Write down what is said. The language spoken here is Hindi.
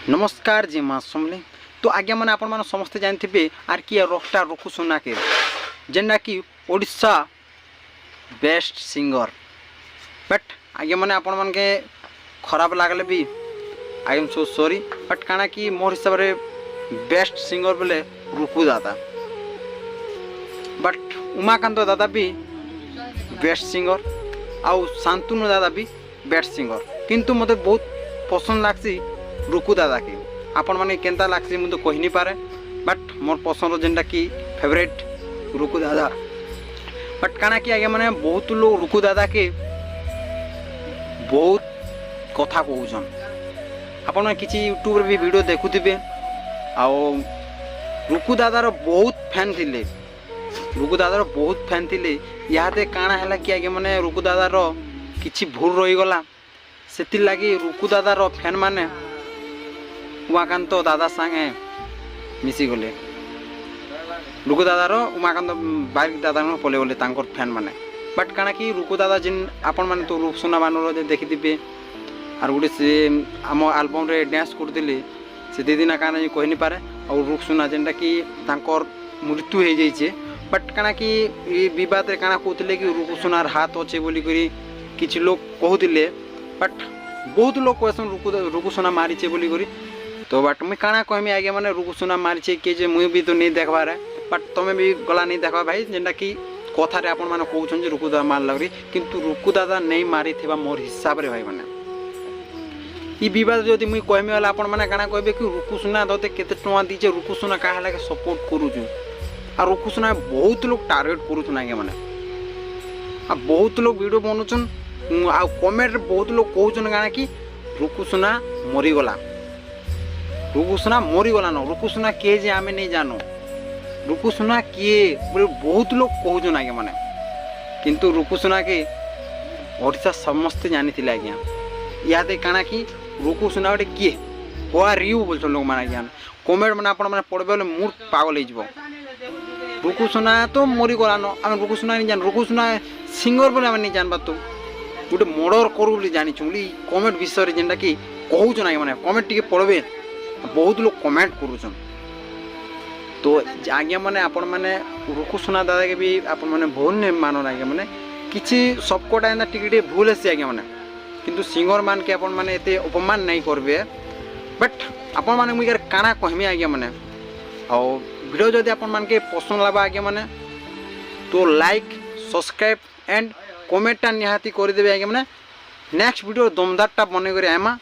नमस्कार जी माँ समले तो आज्ञा मैंने आपण मैंने समस्ते जानते आर किए रॉकटा रुकु सुना के जेनटा कि ओडिशा बेस्ट सिंगर बट आज्ञा मैंने आपण मन के खराब लगले भी I am so sorry but काना कि मोर हिसाब रे बेस्ट सिंगर बोले रुकु दादा बट उमाकांत दादा भी बेस्ट सिंगर आउ शांतनु दादा भी बेस्ट सिंगर किंतु मते बहुत पसंद लागसी रुकु दादा के आपण माने केंता लागसी मु तो कहि नि पारे बट मोर पसंद जेनटा कि फेवरेट रुकु दादा बट काना कि आगे माने बहुत लोग रुकु दादा के बहुत कथा कहउछन आपण माने किछि यूट्यूब रे भी वीडियो देखुथिबे आ रुकु दादार बहुत फैन थिले रुकु दादार बहुत फैन थिले याते काना हला कि आगे माने रुकु दादार किछि भूल रही गला सेति लागि रुकु दादार फैन माने उमाकांत दादा संगे मिसी गले रुकु दादार उमाकांत बारिक दादा पले गले तांकर फैन माने बट काना कि रुकु दादा जिन आपण माने तो रूप सुना बानर देखि दिबे आर गुटे से आम एल्बम रे डांस करदिले से दीदिना काना कहि नि पारे और रूप सुना जेनटा कि तांकर मृत्यु हो जाइए बट काना कि विवाद रे काना कहते कि रुकु सुनार हाथ अच्छे बोली करी किछि लोग कहते बट बहुत लोग कहसन रुकु सुना मारीचे बोली करी तो बट मुई काना कहमी आगे माने रुकु सुना मारीचे कि जे मुई भी तो नहीं देखबार है बट तमें भी गला नहीं देखा भाई जेनटा कि कथारे आपण माने कहउछन जे रुकु दादा मार लगरी किंतु रुकु दादा नहीं मारी थिबा मोर हिसाब रे भाई माने ई विवाद जदि मुई कहमी वाला आपण माने काना कहबे कि रुकु सुना दते केते टवा दीजे रुकु सुना काहे लागे सपोर्ट करूछु आ रुकु सुना बहुत लोग टारगेट करूछन आगे माने आ बहुत लोग वीडियो बनउछन आ कमेंट बहुत लोग कहउछन गाना कि रुकु सुना मरी गला रुकु सुना मरी गला न रुकु सुना के जे आमे नहीं जानो रुकु सुना किए बोले बहुत लोग कहउछन आगे माने किंतु रुकु सुना के ओडिसा समस्त जानी थिले आज्ञा याते काना कि रुकु सुना गोटे किए हो आर यू बोलछन लोग माने आज्ञा कमेंट माने आपण माने पढ़बे बोले मूड पागल हो जिवो रुकु सुना तो मरी गला न हम रुकु सुना नहीं जान रुकु सुना सिंगर बोले हम नहीं जानबा तो गोटे मर्डर करू बोली जानी बोली कमेंट विषय रे जेनटा कि कहउछन आगे माने कमेंट टिके पढ़बे बहुत लोग कमेंट करूछन तो आज्ञा माने आपण माने रुकु सुना दादा के भी आपण माने भूल नहीं मानो आज्ञा माने किछि सबकोटा एना टिके भूल है आज्ञा माने किंतु सिंगर मान के आपण माने एते अपमान नहीं करबे बट आपण माने मुई काना कहमी आज्ञा माने और वीडियो जदि आपण मान के पसंद लाबा आज्ञा माने तो लाइक सब्सक्राइब एंड कमेंट निहाती कर देबे आज्ञा माने नेक्स्ट वीडियो दमदारटा बने करे आमा